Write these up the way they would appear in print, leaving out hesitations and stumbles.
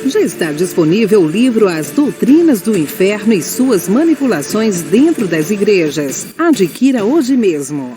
Já está disponível o livro As Doutrinas do Inferno e Suas Manipulações Dentro das Igrejas. Adquira hoje mesmo.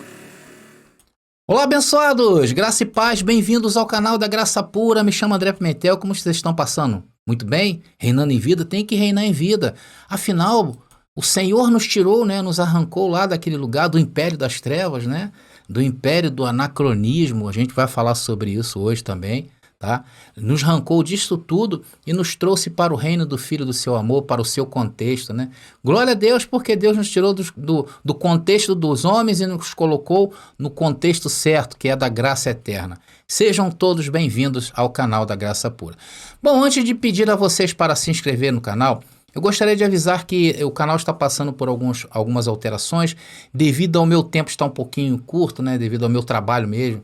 Olá, abençoados! Graça e paz, bem-vindos ao canal da Graça Pura. Me chamo André Pimentel, como vocês estão passando? Muito bem? Reinando em vida? Tem que reinar em vida. Afinal, o Senhor nos tirou, né? Nos arrancou lá daquele lugar do império das trevas, né? Do império do anacronismo. A gente vai falar sobre isso hoje também. Tá? Nos arrancou disso tudo e nos trouxe para o reino do Filho do seu amor, para o seu contexto, né? Glória a Deus, porque Deus nos tirou do contexto dos homens e nos colocou no contexto certo, que é da graça eterna. Sejam todos bem-vindos ao canal da Graça Pura. Bom, antes de pedir a vocês para se inscrever no canal, eu gostaria de avisar que o canal está passando por algumas alterações, devido ao meu tempo estar um pouquinho curto, né? Devido ao meu trabalho mesmo.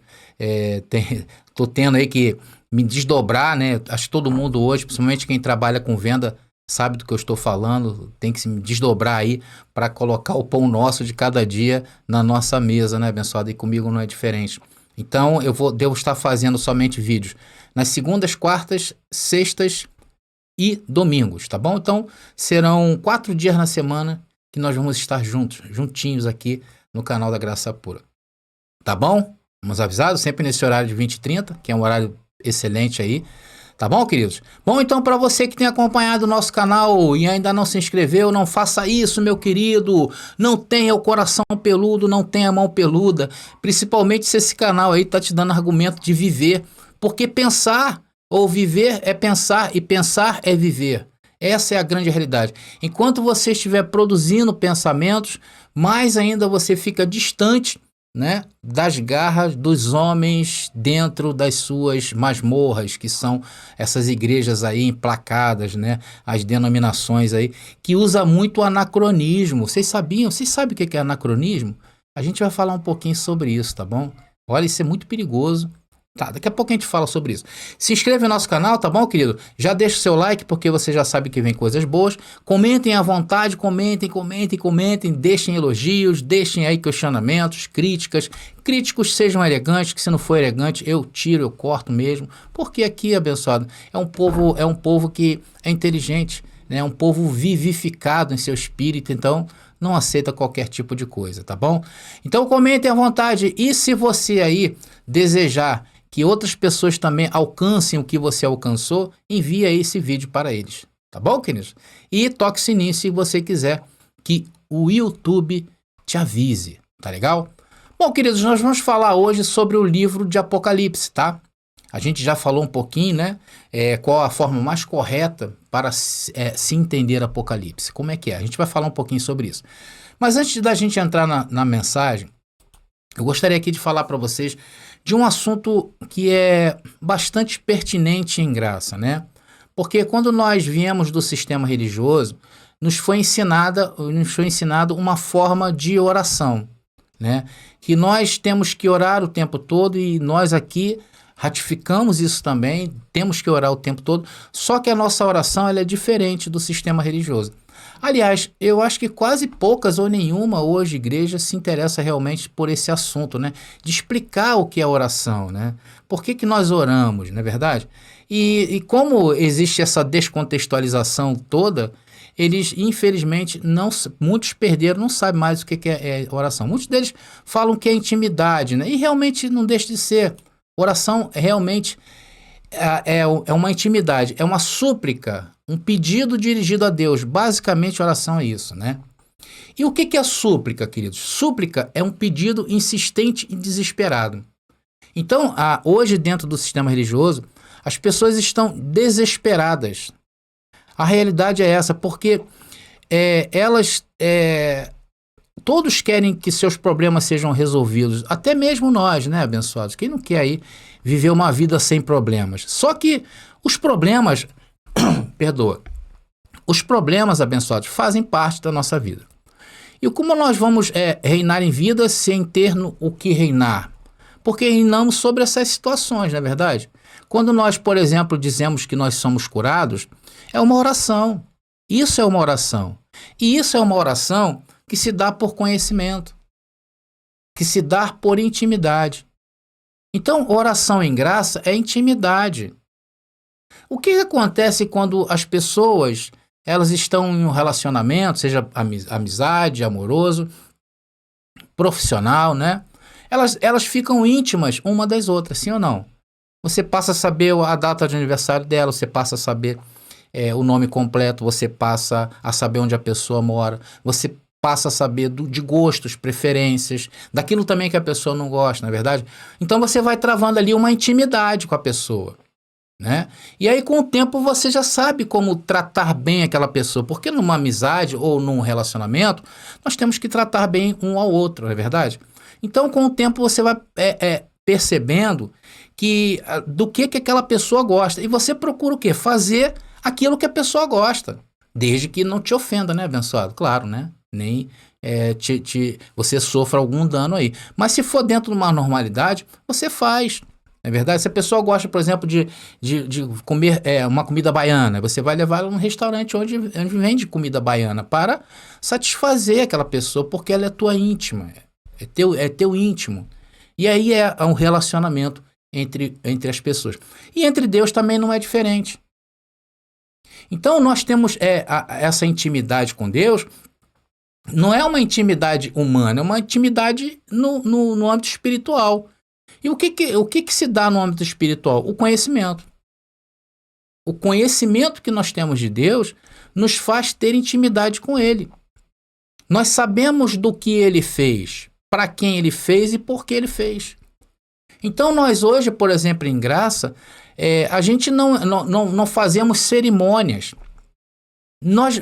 Tô tendo aí que me desdobrar, né? Acho que todo mundo hoje, principalmente quem trabalha com venda, sabe do que eu estou falando, tem que se desdobrar aí para colocar o pão nosso de cada dia na nossa mesa, né, abençoado? E comigo não é diferente. Então, devo estar fazendo somente vídeos nas segundas, quartas, sextas e domingos, tá bom? Então, serão 4 dias na semana que nós vamos estar juntinhos aqui no canal da Graça Pura. Tá bom? Vamos avisados, sempre nesse horário de 20h30, que é um horário excelente aí, tá bom, queridos? Bom, então, para você que tem acompanhado o nosso canal e ainda não se inscreveu, não faça isso, meu querido. Não tenha o coração peludo, não tenha a mão peluda, principalmente se esse canal aí tá te dando argumento de viver, porque pensar ou viver é pensar e pensar é viver. Essa é a grande realidade. Enquanto você estiver produzindo pensamentos, mais ainda você fica distante, né, das garras dos homens dentro das suas masmorras, que são essas igrejas aí emplacadas, né, as denominações aí, que usa muito o anacronismo. Vocês sabiam? Vocês sabem o que é anacronismo? A gente vai falar um pouquinho sobre isso, tá bom? Olha, isso é muito perigoso. Tá, daqui a pouco a gente fala sobre isso. Se inscreve no nosso canal, tá bom, querido? Já deixa o seu like, porque você já sabe que vem coisas boas. Comentem à vontade, comentem, deixem elogios, deixem aí questionamentos, críticas. Críticos sejam elegantes, que se não for elegante, eu tiro, eu corto mesmo. Porque aqui, abençoado, é um povo que é inteligente, né? É um povo vivificado em seu espírito, então não aceita qualquer tipo de coisa, tá bom? Então comentem à vontade, e se você aí desejar que outras pessoas também alcancem o que você alcançou, envie aí esse vídeo para eles, tá bom, queridos? E toque o sininho se você quiser que o YouTube te avise, tá legal? Bom, queridos, nós vamos falar hoje sobre o livro de Apocalipse, tá? A gente já falou um pouquinho, né? Qual a forma mais correta para se entender Apocalipse. Como é que é? A gente vai falar um pouquinho sobre isso. Mas antes da gente entrar na mensagem, eu gostaria aqui de falar para vocês de um assunto que é bastante pertinente em graça, né? Porque quando nós viemos do sistema religioso, nos foi ensinado uma forma de oração, né? Que nós temos que orar o tempo todo, e nós aqui ratificamos isso também, temos que orar o tempo todo, só que a nossa oração ela é diferente do sistema religioso. Aliás, eu acho que quase poucas ou nenhuma hoje igreja se interessa realmente por esse assunto, né? De explicar o que é oração, né? Por que nós oramos, não é verdade? E como existe essa descontextualização toda, eles, infelizmente, muitos perderam, não sabem mais o que é oração. Muitos deles falam que é intimidade, né? E realmente não deixa de ser. Oração realmente é uma intimidade, é uma súplica, um pedido dirigido a Deus. Basicamente, oração é isso, né? E o que é súplica, queridos? Súplica é um pedido insistente e desesperado. Então, hoje, dentro do sistema religioso, as pessoas estão desesperadas. A realidade é essa, porque todos querem que seus problemas sejam resolvidos, até mesmo nós, né, abençoados? Quem não quer aí viver uma vida sem problemas? Só que os problemas, os problemas, abençoados, fazem parte da nossa vida. E como nós vamos reinar em vida sem ter o que reinar? Porque reinamos sobre essas situações, não é verdade? Quando nós, por exemplo, dizemos que nós somos curados, é uma oração. Isso é uma oração. E isso é uma oração que se dá por conhecimento, que se dá por intimidade. Então, oração em graça é intimidade. O que acontece quando as pessoas elas estão em um relacionamento, seja amizade, amoroso, profissional, né? Elas ficam íntimas uma das outras, sim ou não? Você passa a saber a data de aniversário dela, você passa a saber o nome completo, você passa a saber onde a pessoa mora, você passa a saber de gostos, preferências, daquilo também que a pessoa não gosta, não é verdade? Então você vai travando ali uma intimidade com a pessoa, né? E aí com o tempo você já sabe como tratar bem aquela pessoa, porque numa amizade ou num relacionamento, nós temos que tratar bem um ao outro, não é verdade? Então com o tempo você vai percebendo do que aquela pessoa gosta, e você procura o quê? Fazer aquilo que a pessoa gosta, desde que não te ofenda, né, abençoado? Claro, né? Nem você sofra algum dano aí. Mas se for dentro de uma normalidade, você faz. É verdade? Se a pessoa gosta, por exemplo, de comer uma comida baiana, você vai levar ela num restaurante onde vende comida baiana para satisfazer aquela pessoa, porque ela é tua íntima, é teu íntimo. E aí é um relacionamento entre as pessoas. E entre Deus também não é diferente. Então nós temos essa intimidade com Deus. Não é uma intimidade humana, é uma intimidade no âmbito espiritual. E o que se dá no âmbito espiritual? O conhecimento. O conhecimento que nós temos de Deus nos faz ter intimidade com Ele. Nós sabemos do que Ele fez, para quem Ele fez e por que Ele fez. Então nós hoje, por exemplo, em graça, a gente não fazemos cerimônias.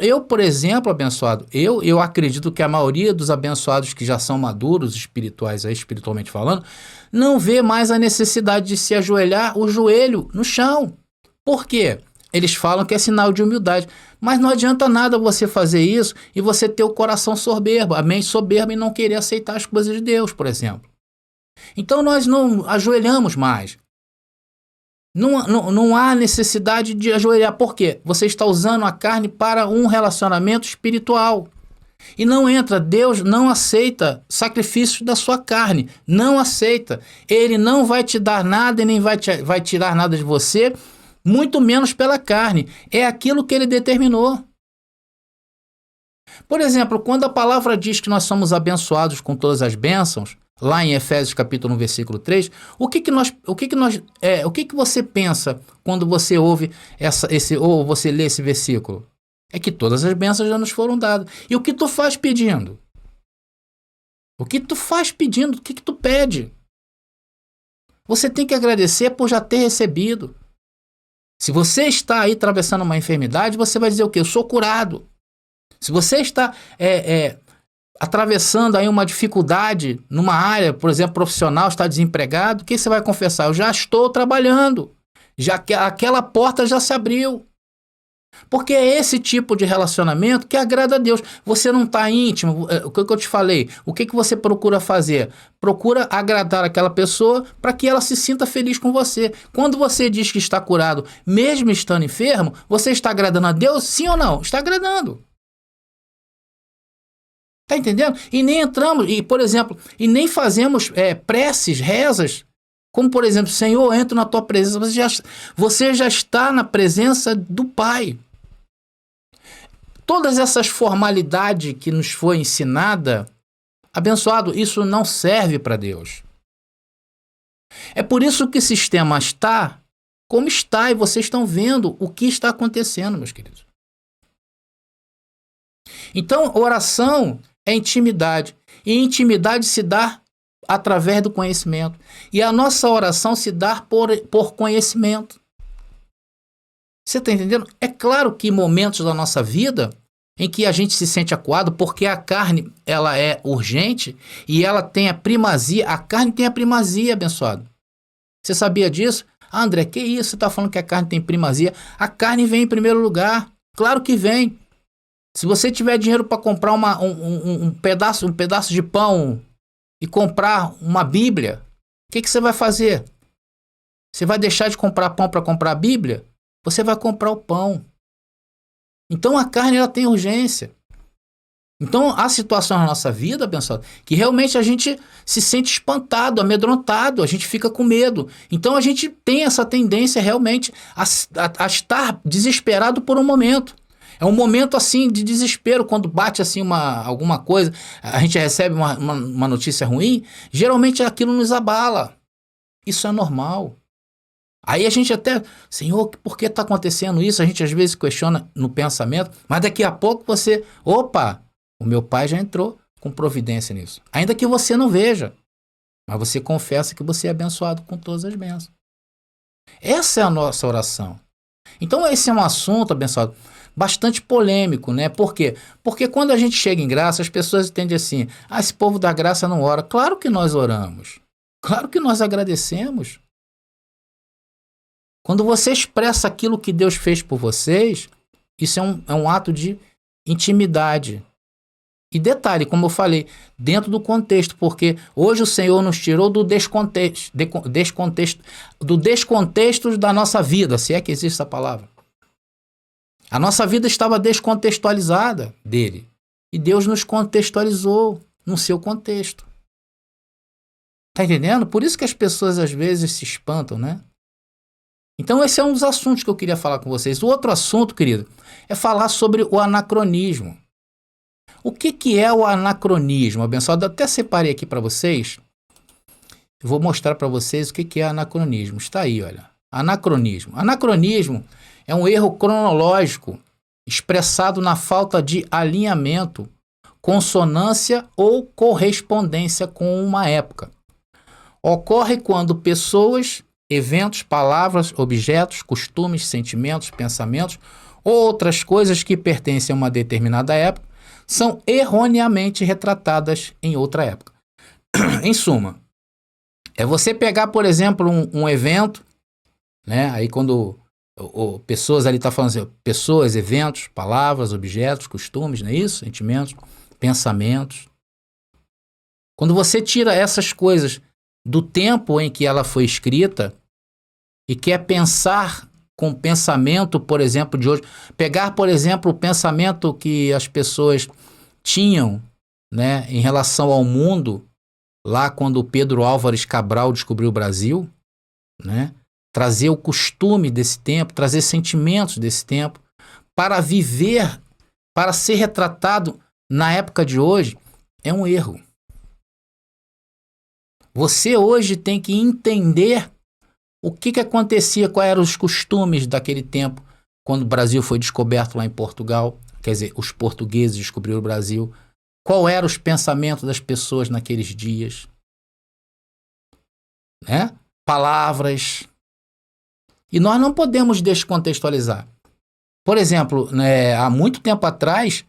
Eu, por exemplo, abençoado, eu acredito que a maioria dos abençoados que já são maduros, espiritualmente falando, não vê mais a necessidade de se ajoelhar o joelho no chão. Por quê? Eles falam que é sinal de humildade. Mas não adianta nada você fazer isso e você ter o coração soberbo, a mente soberba e não querer aceitar as coisas de Deus, por exemplo. Então nós não ajoelhamos mais. Não há necessidade de ajoelhar. Por quê? Você está usando a carne para um relacionamento espiritual. E não entra. Deus não aceita sacrifícios da sua carne. Não aceita. Ele não vai te dar nada e nem vai tirar nada de você, muito menos pela carne. É aquilo que ele determinou. Por exemplo, quando a palavra diz que nós somos abençoados com todas as bênçãos, lá em Efésios capítulo 1, versículo 3, o que você pensa quando você ouve ou você lê esse versículo? É que todas as bênçãos já nos foram dadas. E o que tu faz pedindo? O que tu faz pedindo? O que tu pede? Você tem que agradecer por já ter recebido. Se você está aí atravessando uma enfermidade, você vai dizer o quê? Eu sou curado. Se você está atravessando aí uma dificuldade numa área, por exemplo, profissional, está desempregado, o que você vai confessar? Eu já estou trabalhando, já que aquela porta já se abriu. Porque é esse tipo de relacionamento que agrada a Deus. Você não está íntimo, o que eu te falei, o que você procura fazer? Procura agradar aquela pessoa para que ela se sinta feliz com você. Quando você diz que está curado, mesmo estando enfermo, você está agradando a Deus, sim ou não? Está agradando. Tá entendendo? E nem entramos, por exemplo, e nem fazemos preces, rezas, como por exemplo, Senhor, entro na tua presença, você já está na presença do Pai. Todas essas formalidades que nos foi ensinada, abençoado, isso não serve para Deus. É por isso que o sistema está como está, e vocês estão vendo o que está acontecendo, meus queridos. Então, oração é intimidade. E intimidade se dá através do conhecimento. E a nossa oração se dá por conhecimento. Você está entendendo? É claro que momentos da nossa vida em que a gente se sente acuado, porque a carne ela é urgente e ela tem a primazia. A carne tem a primazia, abençoado. Você sabia disso? Ah, André, que isso? Você está falando que a carne tem primazia? A carne vem em primeiro lugar. Claro que vem. Se você tiver dinheiro para comprar um pedaço de pão e comprar uma Bíblia, o que você vai fazer? Você vai deixar de comprar pão para comprar a Bíblia? Você vai comprar o pão. Então a carne ela tem urgência. Então, há situações na nossa vida, abençoado, que realmente a gente se sente espantado, amedrontado, a gente fica com medo. Então, a gente tem essa tendência realmente a estar desesperado por um momento. É um momento assim de desespero, quando bate assim alguma coisa, a gente recebe uma notícia ruim, geralmente aquilo nos abala. Isso é normal. Aí a gente até, Senhor, por que está acontecendo isso? A gente às vezes questiona no pensamento, mas daqui a pouco opa, o meu pai já entrou com providência nisso. Ainda que você não veja, mas você confessa que você é abençoado com todas as bênçãos. Essa é a nossa oração. Então esse é um assunto, abençoado, bastante polêmico, né? Por quê? Porque quando a gente chega em graça, as pessoas entendem assim, esse povo da graça não ora. Claro que nós oramos. Claro que nós agradecemos. Quando você expressa aquilo que Deus fez por vocês, isso é um ato de intimidade. E detalhe, como eu falei, dentro do contexto, porque hoje o Senhor nos tirou do descontexto da nossa vida, se é que existe essa palavra. A nossa vida estava descontextualizada dele. E Deus nos contextualizou no seu contexto. Tá entendendo? Por isso que as pessoas às vezes se espantam, né? Então esse é um dos assuntos que eu queria falar com vocês. O outro assunto, querido, é falar sobre o anacronismo. O que é o anacronismo, abençoado? Eu até separei aqui para vocês. Eu vou mostrar para vocês o que é anacronismo. Está aí, olha. Anacronismo. Anacronismo é um erro cronológico expressado na falta de alinhamento, consonância ou correspondência com uma época. Ocorre quando pessoas, eventos, palavras, objetos, costumes, sentimentos, pensamentos ou outras coisas que pertencem a uma determinada época são erroneamente retratadas em outra época. Em suma, é você pegar, por exemplo, um evento, né? Aí quando pessoas ali tá falando assim, pessoas, eventos, palavras, objetos, costumes, não é isso? Sentimentos, pensamentos. Quando você tira essas coisas do tempo em que ela foi escrita e quer pensar com o pensamento, por exemplo, de hoje, pegar, por exemplo, o pensamento que as pessoas tinham, né, em relação ao mundo, lá quando Pedro Álvares Cabral descobriu o Brasil, né, trazer o costume desse tempo, trazer sentimentos desse tempo, para viver, para ser retratado na época de hoje, é um erro. Você hoje tem que entender o que acontecia, quais eram os costumes daquele tempo, quando o Brasil foi descoberto lá em Portugal, quer dizer, os portugueses descobriram o Brasil, qual eram os pensamentos das pessoas naqueles dias, né? Palavras. E nós não podemos descontextualizar. Por exemplo, né, há muito tempo atrás,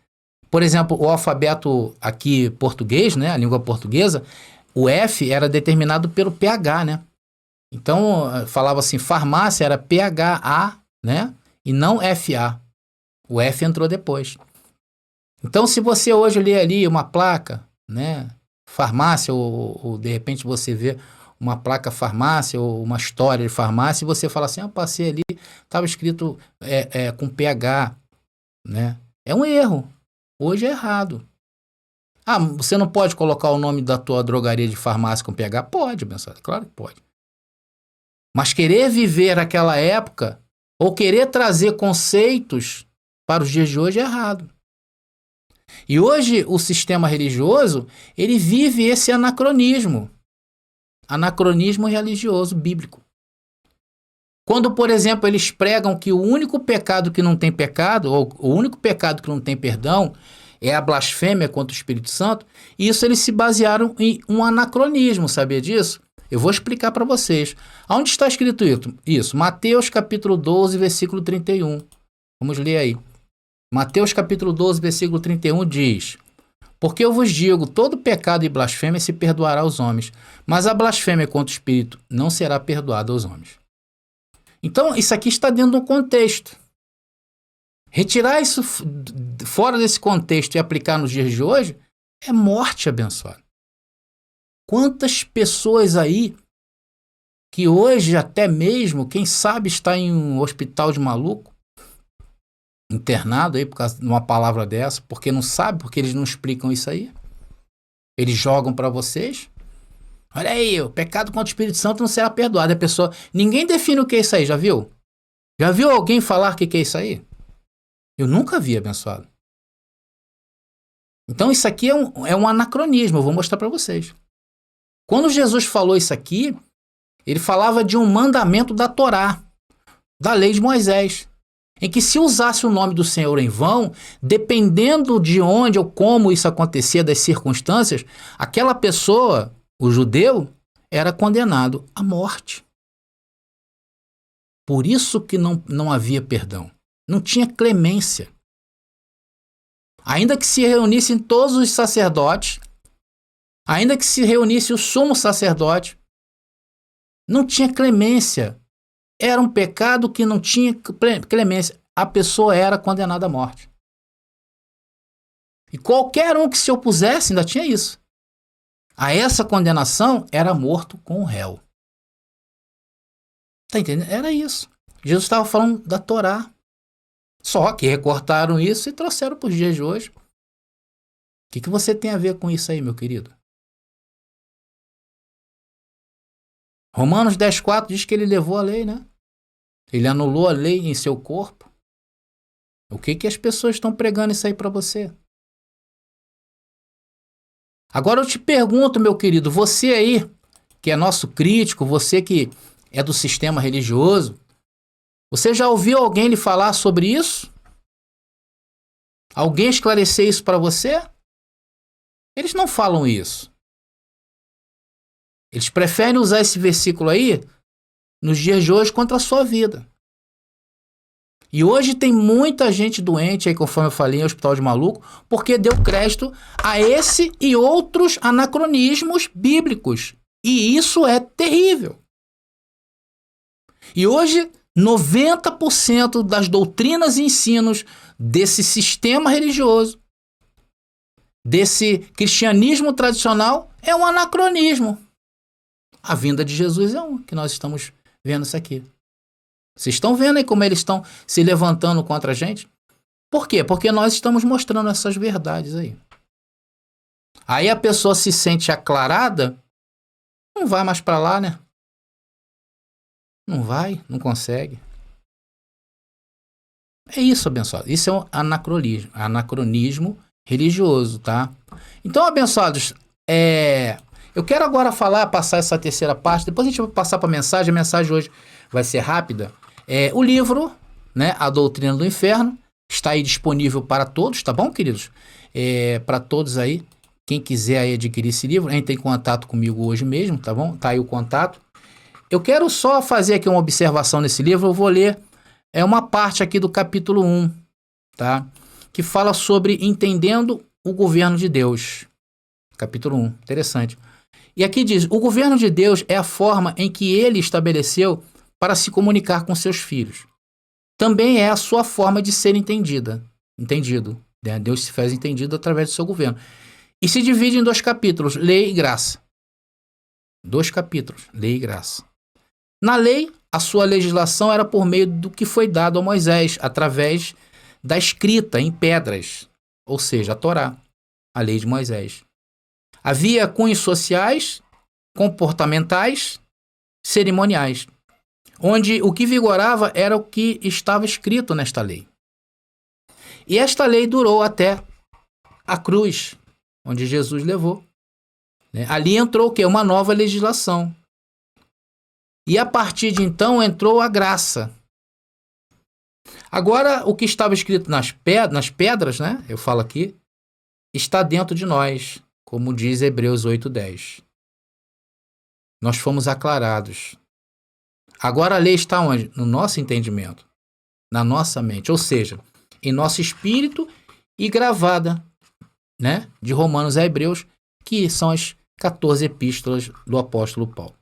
por exemplo, o alfabeto aqui português, né, a língua portuguesa, o F era determinado pelo PH, né? Então, falava assim, farmácia era PHA, né? E não FA. O F entrou depois. Então, se você hoje lê ali uma placa, né? Farmácia, ou de repente você vê uma placa farmácia, ou uma história de farmácia, e você fala assim, passei ali, estava escrito com PH, né? É um erro. Hoje é errado. Você não pode colocar o nome da tua drogaria de farmácia com PH? Pode, abençoado, claro que pode. Mas querer viver aquela época ou querer trazer conceitos para os dias de hoje é errado. E hoje o sistema religioso, ele vive esse anacronismo religioso bíblico. Quando, por exemplo, eles pregam que o único pecado que não tem pecado, ou o único pecado que não tem perdão, é a blasfêmia contra o Espírito Santo, isso eles se basearam em um anacronismo, sabia disso? Eu vou explicar para vocês. Onde está escrito isso? Mateus capítulo 12, versículo 31. Vamos ler aí. Mateus capítulo 12, versículo 31 diz: Porque eu vos digo, todo pecado e blasfêmia se perdoará aos homens, mas a blasfêmia contra o Espírito não será perdoada aos homens. Então, isso aqui está dentro de um contexto. Retirar isso fora desse contexto e aplicar nos dias de hoje é morte, abençoada. Quantas pessoas aí que hoje até mesmo, quem sabe, está em um hospital de maluco, internado aí por causa de uma palavra dessa, porque não sabe, porque eles não explicam isso aí. Eles jogam para vocês. Olha aí, o pecado contra o Espírito Santo não será perdoado. A pessoa, ninguém define o que é isso aí, já viu? Já viu alguém falar o que é isso aí? Eu nunca vi, abençoado. Então isso aqui é um anacronismo, eu vou mostrar para vocês. Quando Jesus falou isso aqui, ele falava de um mandamento da Torá, da lei de Moisés, em que se usasse o nome do Senhor em vão, dependendo de onde ou como isso acontecia, das circunstâncias, aquela pessoa, o judeu, era condenado à morte. Por isso que não havia perdão. Não tinha clemência. Ainda que se reunissem todos os sacerdotes, ainda que se reunisse o sumo sacerdote, não tinha clemência. Era um pecado que não tinha clemência. A pessoa era condenada à morte. E qualquer um que se opusesse ainda tinha isso. A essa condenação era morto com o réu. Tá entendendo? Era isso. Jesus estava falando da Torá. Só que recortaram isso e trouxeram para os dias de hoje. O que você tem a ver com isso aí, meu querido? Romanos 10,4 diz que ele levou a lei, né? Ele anulou a lei em seu corpo. O que as pessoas estão pregando isso aí para você? Agora eu te pergunto, meu querido, você aí, que é nosso crítico, você que é do sistema religioso, você já ouviu alguém lhe falar sobre isso? Alguém esclarecer isso para você? Eles não falam isso. Eles preferem usar esse versículo aí nos dias de hoje contra a sua vida. E hoje tem muita gente doente, aí, conforme eu falei, em hospital de maluco, porque deu crédito a esse e outros anacronismos bíblicos. E isso é terrível. E hoje, 90% das doutrinas e ensinos desse sistema religioso, desse cristianismo tradicional, é um anacronismo. A vinda de Jesus é um, que nós estamos vendo isso aqui. Vocês estão vendo aí como eles estão se levantando contra a gente? Por quê? Porque nós estamos mostrando essas verdades aí. Aí a pessoa se sente aclarada, não vai mais para lá, né? Não vai, não consegue. É isso, abençoado. Isso é um anacronismo religioso, tá? Então, abençoados, eu quero agora passar essa terceira parte, depois a gente vai passar para a mensagem hoje vai ser rápida. O livro, né, A Doutrina do Inferno, está aí disponível para todos, tá bom, queridos? Para todos aí, quem quiser aí adquirir esse livro, entre em contato comigo hoje mesmo, tá bom? Tá aí o contato. Eu quero só fazer aqui uma observação nesse livro, eu vou ler uma parte aqui do capítulo 1, tá? Que fala sobre entendendo o governo de Deus. Capítulo 1, interessante. E aqui diz, o governo de Deus é a forma em que ele estabeleceu para se comunicar com seus filhos. Também é a sua forma de ser entendido. Né? Deus se faz entendido através do seu governo. E se divide em 2 capítulos, lei e graça. 2 capítulos, lei e graça. Na lei, a sua legislação era por meio do que foi dado a Moisés, através da escrita em pedras, ou seja, a Torá, a lei de Moisés. Havia cunhos sociais, comportamentais, cerimoniais, onde o que vigorava era o que estava escrito nesta lei. E esta lei durou até a cruz, onde Jesus levou. Ali entrou o quê? Uma nova legislação. E a partir de então entrou a graça. Agora, o que estava escrito nas pedras, né? Eu falo aqui, está dentro de nós, como diz Hebreus 8:10. Nós fomos aclarados. Agora a lei está onde? No nosso entendimento, na nossa mente, ou seja, em nosso espírito e gravada, né? De Romanos a Hebreus, que são as 14 epístolas do apóstolo Paulo.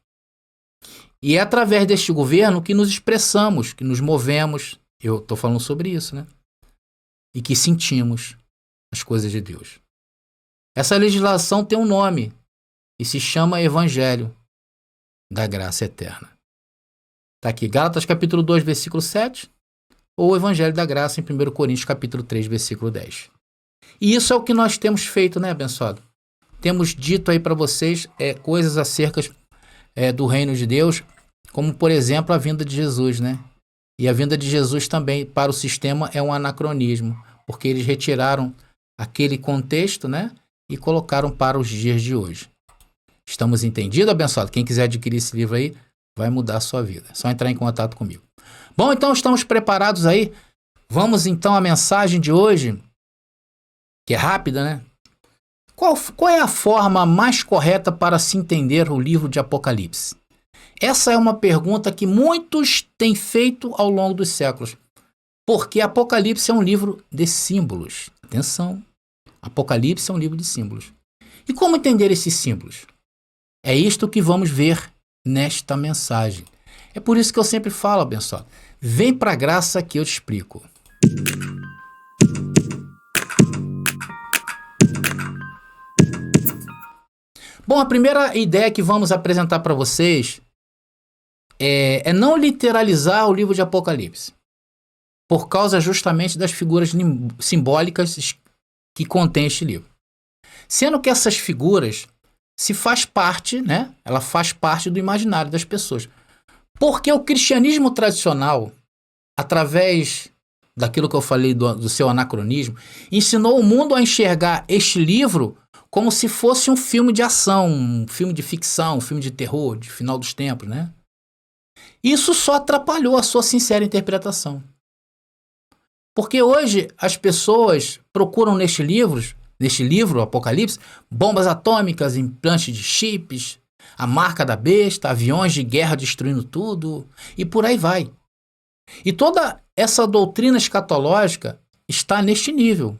E é através deste governo que nos expressamos, que nos movemos, eu estou falando sobre isso, né? E que sentimos as coisas de Deus. Essa legislação tem um nome e se chama Evangelho da Graça Eterna. Está aqui, Gálatas capítulo 2, versículo 7. ou o Evangelho da Graça em 1 Coríntios capítulo 3, versículo 10. E isso é o que nós temos feito, né, abençoado? Temos dito aí para vocês coisas acerca do reino de Deus, como, por exemplo, a vinda de Jesus, né? E a vinda de Jesus também para o sistema é um anacronismo, porque eles retiraram aquele contexto, né? E colocaram para os dias de hoje. Estamos entendidos, abençoado? Quem quiser adquirir esse livro aí, vai mudar a sua vida. É só entrar em contato comigo. Bom, então estamos preparados aí. Vamos então à mensagem de hoje, que é rápida, né? Qual é a forma mais correta para se entender o livro de Apocalipse? Essa é uma pergunta que muitos têm feito ao longo dos séculos. Porque Apocalipse é um livro de símbolos. Atenção, Apocalipse é um livro de símbolos. E como entender esses símbolos? É isto que vamos ver nesta mensagem. É por isso que eu sempre falo, abençoado, vem para a graça que eu te explico. Bom, a primeira ideia que vamos apresentar para vocês é não literalizar o livro de Apocalipse, por causa justamente das figuras simbólicas que contém este livro. Sendo que essas figuras se faz parte, né? Ela faz parte do imaginário das pessoas. Porque o cristianismo tradicional, através daquilo que eu falei do seu anacronismo, ensinou o mundo a enxergar este livro como se fosse um filme de ação, um filme de ficção, um filme de terror, de final dos tempos, né? Isso só atrapalhou a sua sincera interpretação. Porque hoje as pessoas procuram neste livro, Apocalipse, bombas atômicas, implantes de chips, a marca da besta, aviões de guerra destruindo tudo, e por aí vai. E toda essa doutrina escatológica está neste nível.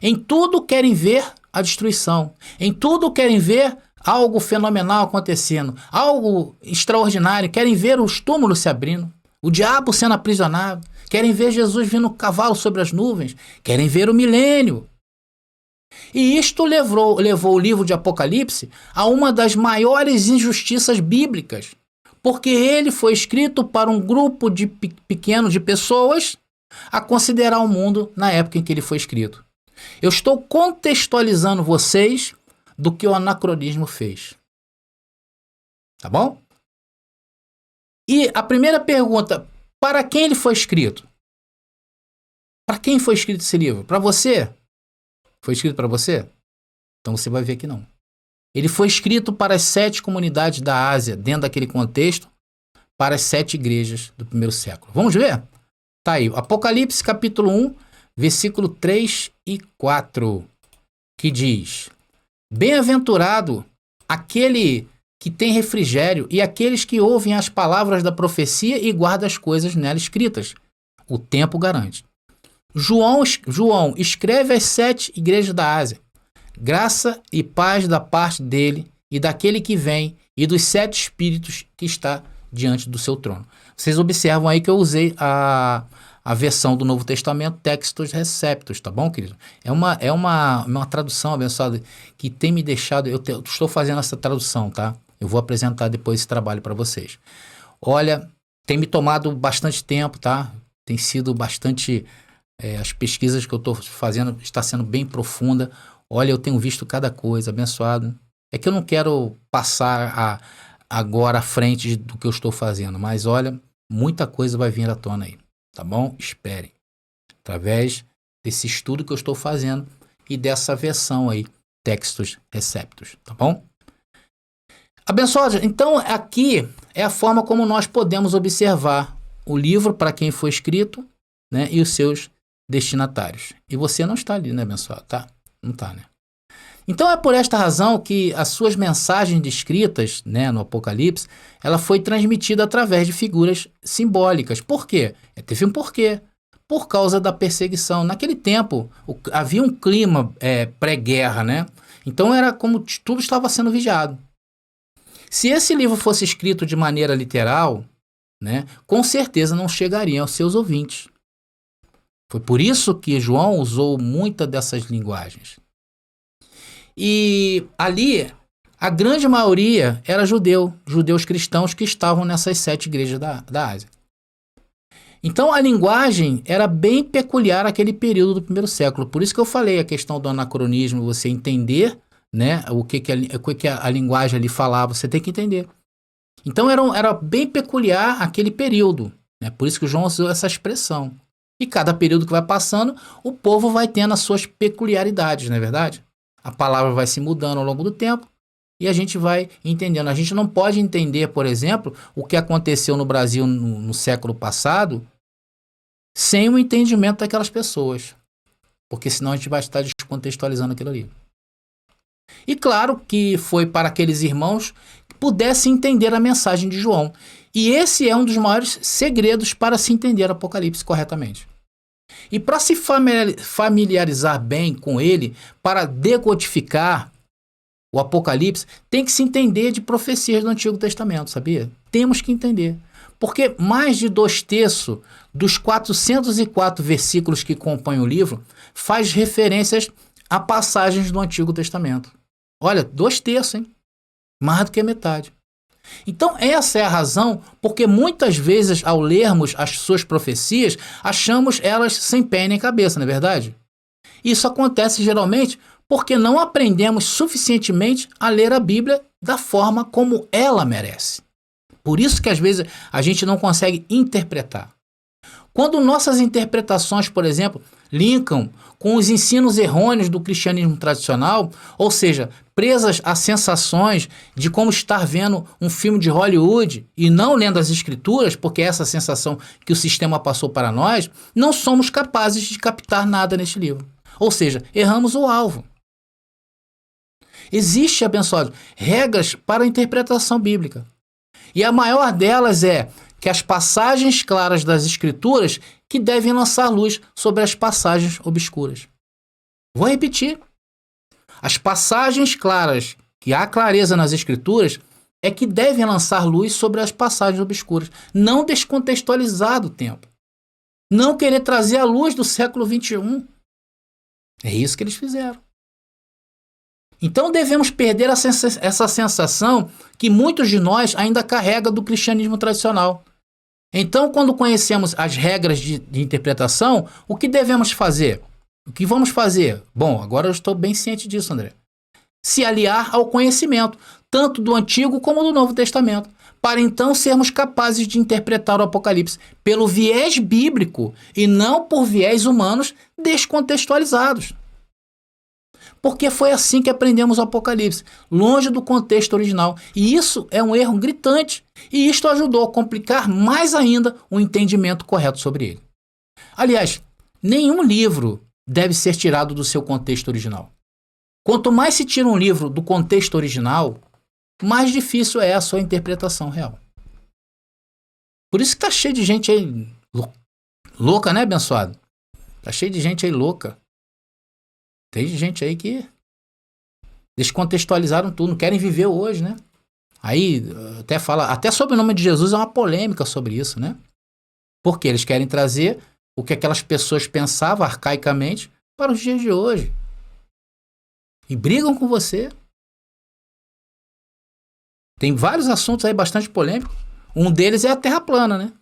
Em tudo querem ver a destruição. Em tudo querem ver algo fenomenal acontecendo, algo extraordinário. Querem ver os túmulos se abrindo, o diabo sendo aprisionado. Querem ver Jesus vindo cavalo sobre as nuvens. Querem ver o milênio. E isto levou o livro de Apocalipse a uma das maiores injustiças bíblicas, porque ele foi escrito para um grupo pequeno de pessoas a considerar o mundo na época em que ele foi escrito. Eu estou contextualizando vocês do que o anacronismo fez. Tá bom? E a primeira pergunta, para quem ele foi escrito? Para quem foi escrito esse livro? Para você? Foi escrito para você? Então você vai ver que não. Ele foi escrito para as 7 comunidades da Ásia, dentro daquele contexto, para as 7 igrejas do primeiro século. Vamos ver? Tá aí, Apocalipse capítulo 1, versículo 3 e 4, que diz: Bem-aventurado aquele que tem refrigério e aqueles que ouvem as palavras da profecia e guardam as coisas nela escritas. O tempo garante. João escreve às 7 igrejas da Ásia. Graça e paz da parte dele e daquele que vem e dos 7 espíritos que está diante do seu trono. Vocês observam aí que eu usei a versão do Novo Testamento, Textus Receptus, tá bom, querido? É uma tradução abençoada que tem me deixado... Eu estou fazendo essa tradução, tá? Eu vou apresentar depois esse trabalho para vocês. Olha, tem me tomado bastante tempo, tá? Tem sido bastante... as pesquisas que eu estou fazendo está sendo bem profunda. Olha, eu tenho visto cada coisa, abençoado. É que eu não quero passar agora à frente do que eu estou fazendo, mas olha, muita coisa vai vir à tona aí, tá bom? Esperem. Através desse estudo que eu estou fazendo e dessa versão aí, Textus Receptus, tá bom? Abençoado, então aqui é a forma como nós podemos observar o livro para quem foi escrito, né, e os seus destinatários. E você não está ali, né, abençoado? Tá? Não está, né? Então é por esta razão que as suas mensagens descritas, né, no Apocalipse, ela foi transmitida através de figuras simbólicas. Por quê? Teve um porquê. Por causa da perseguição. Naquele tempo, havia um clima pré-guerra, né? Então era como tudo estava sendo vigiado. Se esse livro fosse escrito de maneira literal, né, com certeza não chegaria aos seus ouvintes. Foi por isso que João usou muitas dessas linguagens. E ali, a grande maioria era judeus cristãos que estavam nessas 7 igrejas da Ásia. Então a linguagem era bem peculiar àquele período do primeiro século. Por isso que eu falei a questão do anacronismo, você entender, né, o que a linguagem ali falava, você tem que entender. Então era bem peculiar aquele período, né? Por isso que o João usou essa expressão. E cada período que vai passando, o povo vai tendo as suas peculiaridades, não é verdade? A palavra vai se mudando ao longo do tempo e a gente vai entendendo. A gente não pode entender, por exemplo, o que aconteceu no Brasil no século passado sem o entendimento daquelas pessoas, porque senão a gente vai estar descontextualizando aquilo ali. E claro que foi para aqueles irmãos que pudessem entender a mensagem de João. E esse é um dos maiores segredos para se entender Apocalipse corretamente. E para se familiarizar bem com ele, para decodificar o Apocalipse, tem que se entender de profecias do Antigo Testamento, sabia? Temos que entender. Porque mais de 2/3 dos 404 versículos que compõem o livro faz referências a passagens do Antigo Testamento. Olha, 2/3, hein? Mais do que a metade. Então essa é a razão porque muitas vezes ao lermos as suas profecias, achamos elas sem pé nem cabeça, não é verdade? Isso acontece geralmente porque não aprendemos suficientemente a ler a Bíblia da forma como ela merece. Por isso que às vezes a gente não consegue interpretar. Quando nossas interpretações, por exemplo, linkam com os ensinos errôneos do cristianismo tradicional, ou seja, presas a sensações de como estar vendo um filme de Hollywood e não lendo as escrituras, porque é essa sensação que o sistema passou para nós, não somos capazes de captar nada neste livro. Ou seja, erramos o alvo. Existe, abençoado, regras para a interpretação bíblica. E a maior delas é que as passagens claras das Escrituras que devem lançar luz sobre as passagens obscuras. Vou repetir. As passagens claras, que há clareza nas Escrituras, é que devem lançar luz sobre as passagens obscuras. Não descontextualizar do tempo. Não querer trazer a luz do século XXI. É isso que eles fizeram. Então devemos perder essa sensação que muitos de nós ainda carregam do cristianismo tradicional. Então, quando conhecemos as regras de interpretação, o que devemos fazer? O que vamos fazer? Bom, agora eu estou bem ciente disso, André. Se aliar ao conhecimento, tanto do Antigo como do Novo Testamento, para então sermos capazes de interpretar o Apocalipse pelo viés bíblico e não por viés humanos descontextualizados. Porque foi assim que aprendemos o Apocalipse, longe do contexto original. E isso é um erro gritante. E isto ajudou a complicar mais ainda o entendimento correto sobre ele. Aliás, nenhum livro deve ser tirado do seu contexto original. Quanto mais se tira um livro do contexto original, mais difícil é a sua interpretação real. Por isso que está cheio de gente aí louca, né, abençoado? Está cheio de gente aí louca. Tem gente aí que descontextualizaram tudo, não querem viver hoje, né? Aí até sobre o nome de Jesus é uma polêmica sobre isso, né? Porque eles querem trazer o que aquelas pessoas pensavam arcaicamente para os dias de hoje. E brigam com você. Tem vários assuntos aí bastante polêmicos. Um deles é a Terra plana, né?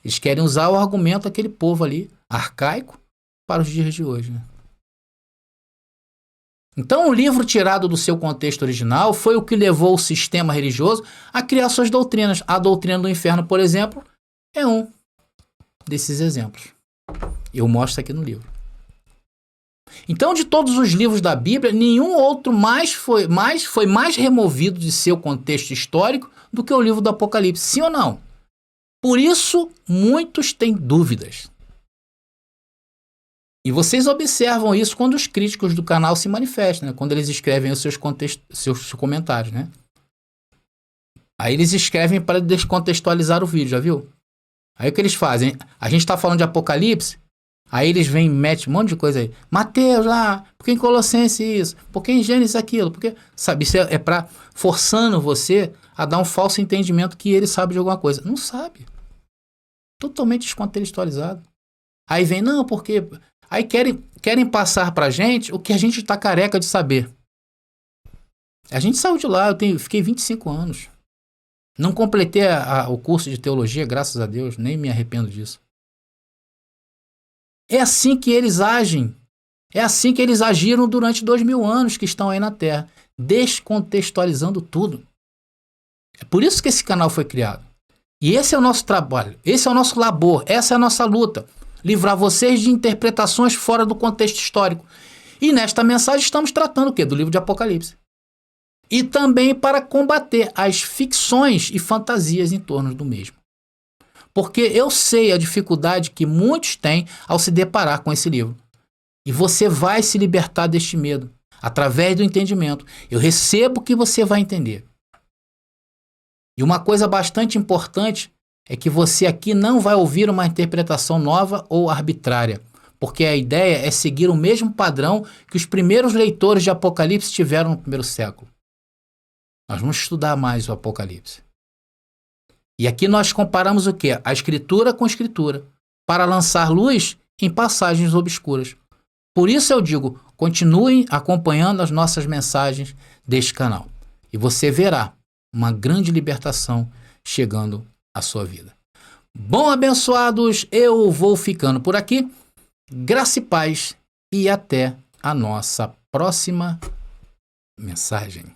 Eles querem usar o argumento daquele povo ali, arcaico, para os dias de hoje, né? Então, o livro tirado do seu contexto original foi o que levou o sistema religioso a criar suas doutrinas. A doutrina do inferno, por exemplo, é um desses exemplos. Eu mostro aqui no livro. Então, de todos os livros da Bíblia, nenhum outro foi mais removido de seu contexto histórico do que o livro do Apocalipse. Sim ou não? Por isso, muitos têm dúvidas. E vocês observam isso quando os críticos do canal se manifestam, né? Quando eles escrevem os seus comentários, né? Aí eles escrevem para descontextualizar o vídeo, já viu? Aí o que eles fazem? A gente está falando de Apocalipse, aí eles vêm e metem um monte de coisa aí. Mateus lá, porque em Colossenses isso, porque em Gênesis aquilo, porque... Sabe, isso é para forçando você a dar um falso entendimento que ele sabe de alguma coisa. Não sabe. Totalmente descontextualizado. Aí vem, não, porque... Aí querem passar pra gente o que a gente tá careca de saber. A gente saiu de lá, fiquei 25 anos. Não completei o curso de teologia, graças a Deus, nem me arrependo disso. É assim que eles agem. É assim que eles agiram durante 2000 anos que estão aí na Terra, descontextualizando tudo. É por isso que esse canal foi criado. E esse é o nosso trabalho, esse é o nosso labor, essa é a nossa luta. Livrar vocês de interpretações fora do contexto histórico. E nesta mensagem estamos tratando o quê? Do livro de Apocalipse. E também para combater as ficções e fantasias em torno do mesmo. Porque eu sei a dificuldade que muitos têm ao se deparar com esse livro. E você vai se libertar deste medo, através do entendimento. Eu recebo que você vai entender. E uma coisa bastante importante é que você aqui não vai ouvir uma interpretação nova ou arbitrária, porque a ideia é seguir o mesmo padrão que os primeiros leitores de Apocalipse tiveram no primeiro século. Nós vamos estudar mais o Apocalipse. E aqui nós comparamos o quê? A escritura com a escritura, para lançar luz em passagens obscuras. Por isso eu digo, continuem acompanhando as nossas mensagens deste canal. E você verá uma grande libertação chegando à sua vida. Bom, abençoados, eu vou ficando por aqui. Graça e paz e até a nossa próxima mensagem.